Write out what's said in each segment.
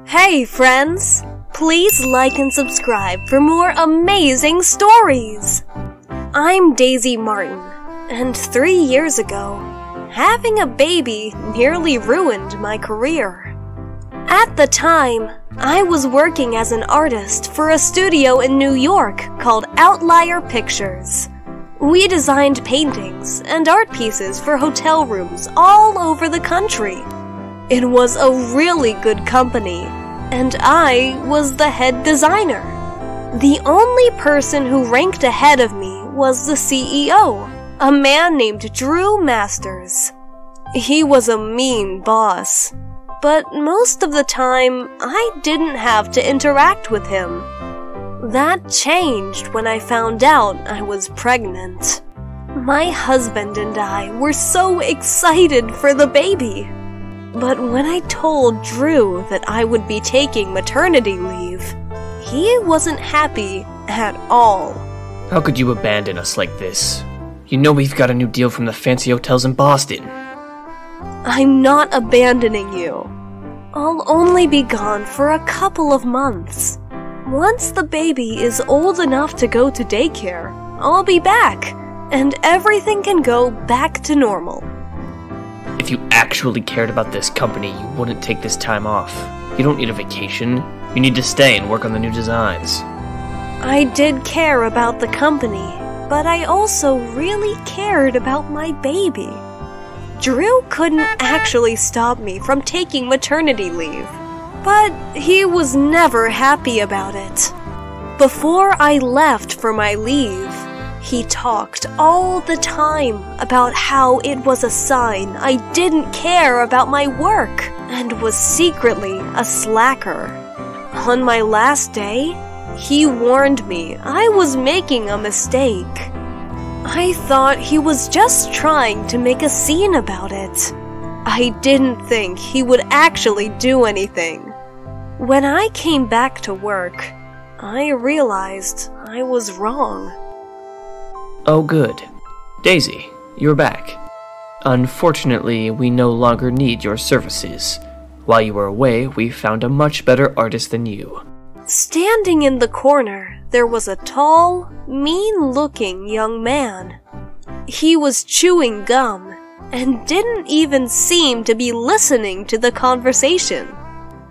Hey friends! Please like and subscribe for more amazing stories! I'm Daisy Martin, and 3 years ago, having a baby nearly ruined my career. At the time, I was working as an artist for a studio in New York called Outlier Pictures. We designed paintings and art pieces for hotel rooms all over the country. It was a really good company, and I was the head designer. The only person who ranked ahead of me was the CEO, a man named Drew Masters. He was a mean boss, but most of the time I didn't have to interact with him. That changed when I found out I was pregnant. My husband and I were so excited for the baby. But when I told Drew that I would be taking maternity leave, he wasn't happy at all. How could you abandon us like this? You know we've got a new deal from the fancy hotels in Boston. I'm not abandoning you. I'll only be gone for a couple of months. Once the baby is old enough to go to daycare, I'll be back, and everything can go back to normal. If you actually cared about this company, you wouldn't take this time off. You don't need a vacation. You need to stay and work on the new designs. I did care about the company, but I also really cared about my baby. Drew couldn't actually stop me from taking maternity leave, but he was never happy about it. Before I left for my leave, he talked all the time about how it was a sign I didn't care about my work and was secretly a slacker. On my last day, he warned me I was making a mistake. I thought he was just trying to make a scene about it. I didn't think he would actually do anything. When I came back to work, I realized I was wrong. Oh good. Daisy, you're back. Unfortunately, we no longer need your services. While you were away, we found a much better artist than you. Standing in the corner, there was a tall, mean-looking young man. He was chewing gum and didn't even seem to be listening to the conversation.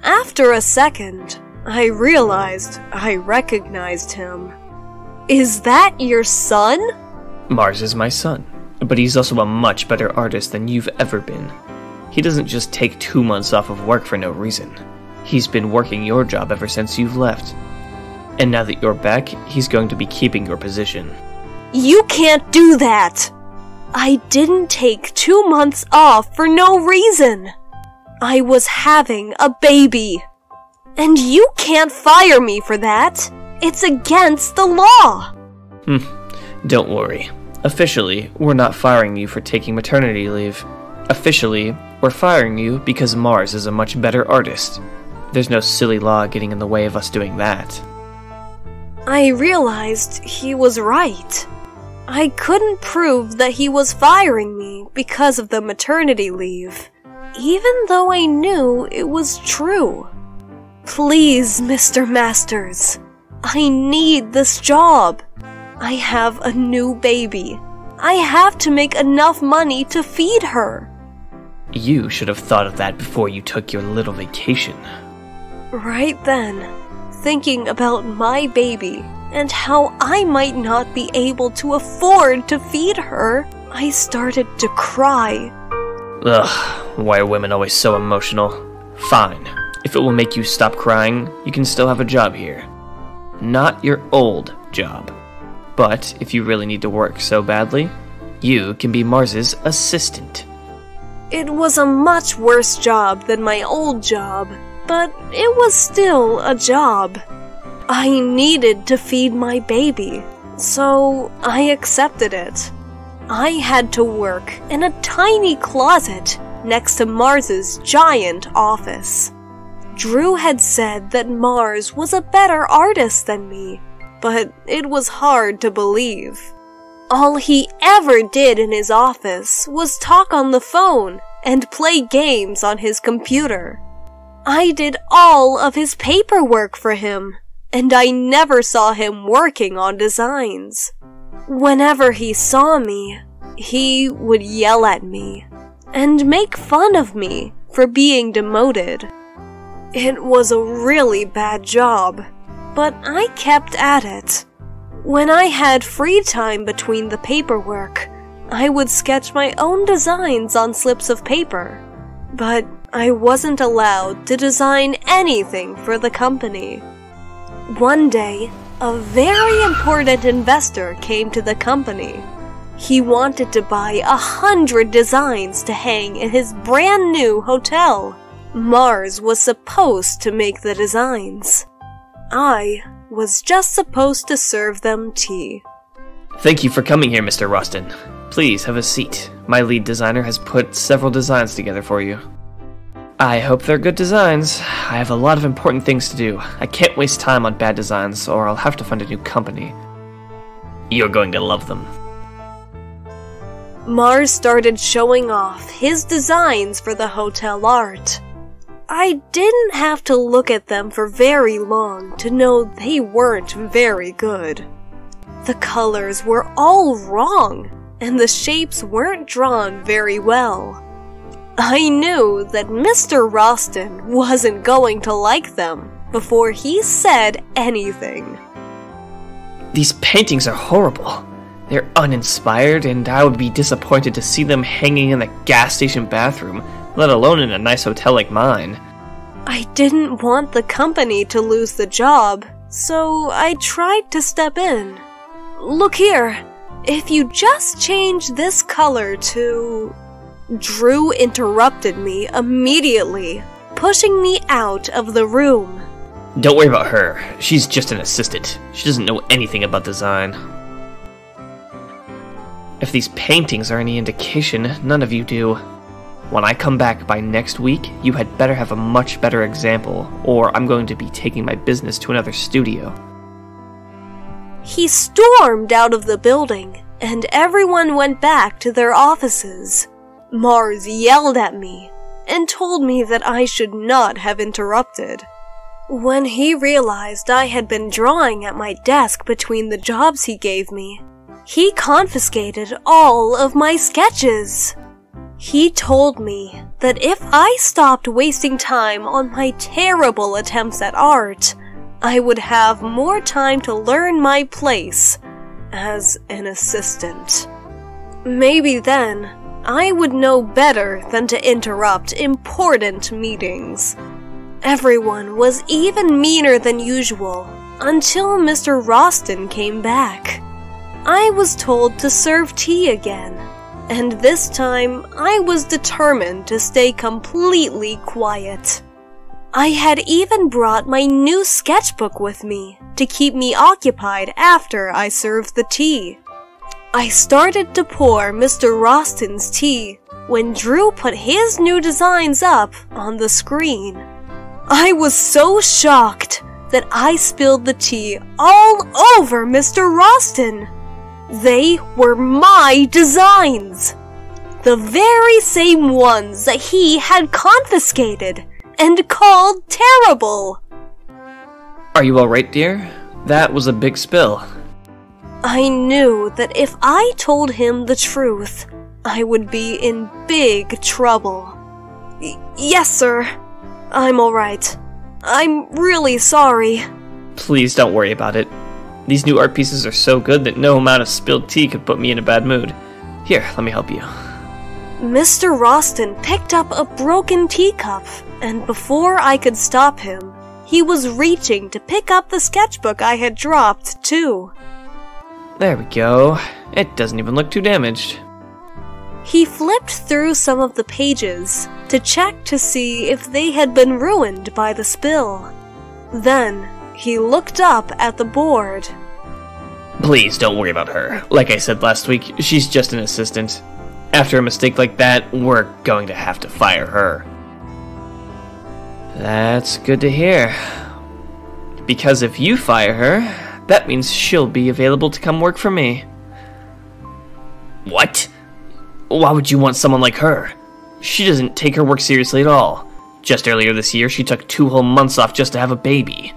After a second, I realized I recognized him. Is that your son? Mars is my son, but he's also a much better artist than you've ever been. He doesn't just take 2 months off of work for no reason. He's been working your job ever since you've left. And now that you're back, he's going to be keeping your position. You can't do that! I didn't take 2 months off for no reason. I was having a baby. And you can't fire me for that. It's against the law! Don't worry. Officially, we're not firing you for taking maternity leave. Officially, we're firing you because Mars is a much better artist. There's no silly law getting in the way of us doing that. I realized he was right. I couldn't prove that he was firing me because of the maternity leave, even though I knew it was true. Please, Mr. Masters. I need this job. I have a new baby. I have to make enough money to feed her. You should have thought of that before you took your little vacation. Right then, thinking about my baby and how I might not be able to afford to feed her, I started to cry. Ugh, why are women always so emotional? Fine. If it will make you stop crying, you can still have a job here. Not your old job. But if you really need to work so badly, you can be Mars's assistant. It was a much worse job than my old job, but it was still a job. I needed to feed my baby, so I accepted it. I had to work in a tiny closet next to Mars's giant office. Drew had said that Mars was a better artist than me, but it was hard to believe. All he ever did in his office was talk on the phone and play games on his computer. I did all of his paperwork for him, and I never saw him working on designs. Whenever he saw me, he would yell at me and make fun of me for being demoted. It was a really bad job, but I kept at it. When I had free time between the paperwork, I would sketch my own designs on slips of paper, but I wasn't allowed to design anything for the company. One day, a very important investor came to the company. He wanted to buy 100 designs to hang in his brand new hotel. Mars was supposed to make the designs. I was just supposed to serve them tea. Thank you for coming here, Mr. Roston. Please have a seat. My lead designer has put several designs together for you. I hope they're good designs. I have a lot of important things to do. I can't waste time on bad designs, or I'll have to find a new company. You're going to love them. Mars started showing off his designs for the hotel art. I didn't have to look at them for very long to know they weren't very good. The colors were all wrong, and the shapes weren't drawn very well. I knew that Mr. Roston wasn't going to like them before he said anything. These paintings are horrible. They're uninspired, and I would be disappointed to see them hanging in the gas station bathroom, let alone in a nice hotel like mine. I didn't want the company to lose the job, so I tried to step in. Look here, if you just change this color to... Drew interrupted me immediately, pushing me out of the room. Don't worry about her. She's just an assistant. She doesn't know anything about design. If these paintings are any indication, none of you do. When I come back by next week, you had better have a much better example, or I'm going to be taking my business to another studio. He stormed out of the building, and everyone went back to their offices. Mars yelled at me and told me that I should not have interrupted. When he realized I had been drawing at my desk between the jobs he gave me, he confiscated all of my sketches. He told me that if I stopped wasting time on my terrible attempts at art, I would have more time to learn my place as an assistant. Maybe then, I would know better than to interrupt important meetings. Everyone was even meaner than usual until Mr. Roston came back. I was told to serve tea again, and this time I was determined to stay completely quiet. I had even brought my new sketchbook with me to keep me occupied after I served the tea. I started to pour Mr. Roston's tea when Drew put his new designs up on the screen. I was so shocked that I spilled the tea all over Mr. Roston. They were my designs, the very same ones that he had confiscated and called terrible. Are you alright, dear? That was a big spill. I knew that if I told him the truth, I would be in big trouble. Yes, sir. I'm alright. I'm really sorry. Please don't worry about it. These new art pieces are so good that no amount of spilled tea could put me in a bad mood. Here, let me help you. Mr. Roston picked up a broken teacup, and before I could stop him, he was reaching to pick up the sketchbook I had dropped, too. There we go. It doesn't even look too damaged. He flipped through some of the pages to check to see if they had been ruined by the spill. Then, he looked up at the board. Please don't worry about her. Like I said last week, she's just an assistant. After a mistake like that, we're going to have to fire her. That's good to hear. Because if you fire her, that means she'll be available to come work for me. What? Why would you want someone like her? She doesn't take her work seriously at all. Just earlier this year, she took 2 whole months off just to have a baby.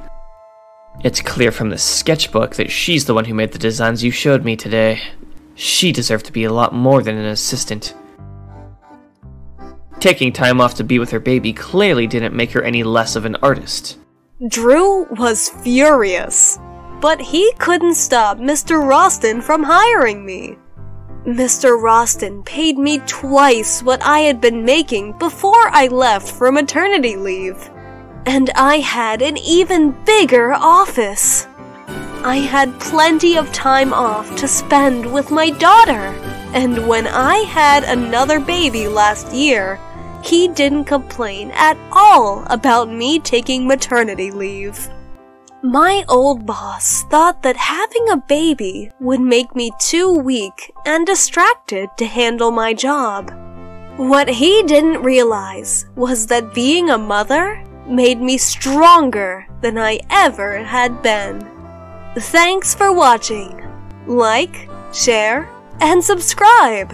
It's clear from the sketchbook that she's the one who made the designs you showed me today. She deserved to be a lot more than an assistant. Taking time off to be with her baby clearly didn't make her any less of an artist. Drew was furious, but he couldn't stop Mr. Roston from hiring me. Mr. Roston paid me twice what I had been making before I left for maternity leave. And I had an even bigger office. I had plenty of time off to spend with my daughter. And when I had another baby last year, he didn't complain at all about me taking maternity leave. My old boss thought that having a baby would make me too weak and distracted to handle my job. What he didn't realize was that being a mother made me stronger than I ever had been. Thanks for watching. Like, share, and subscribe.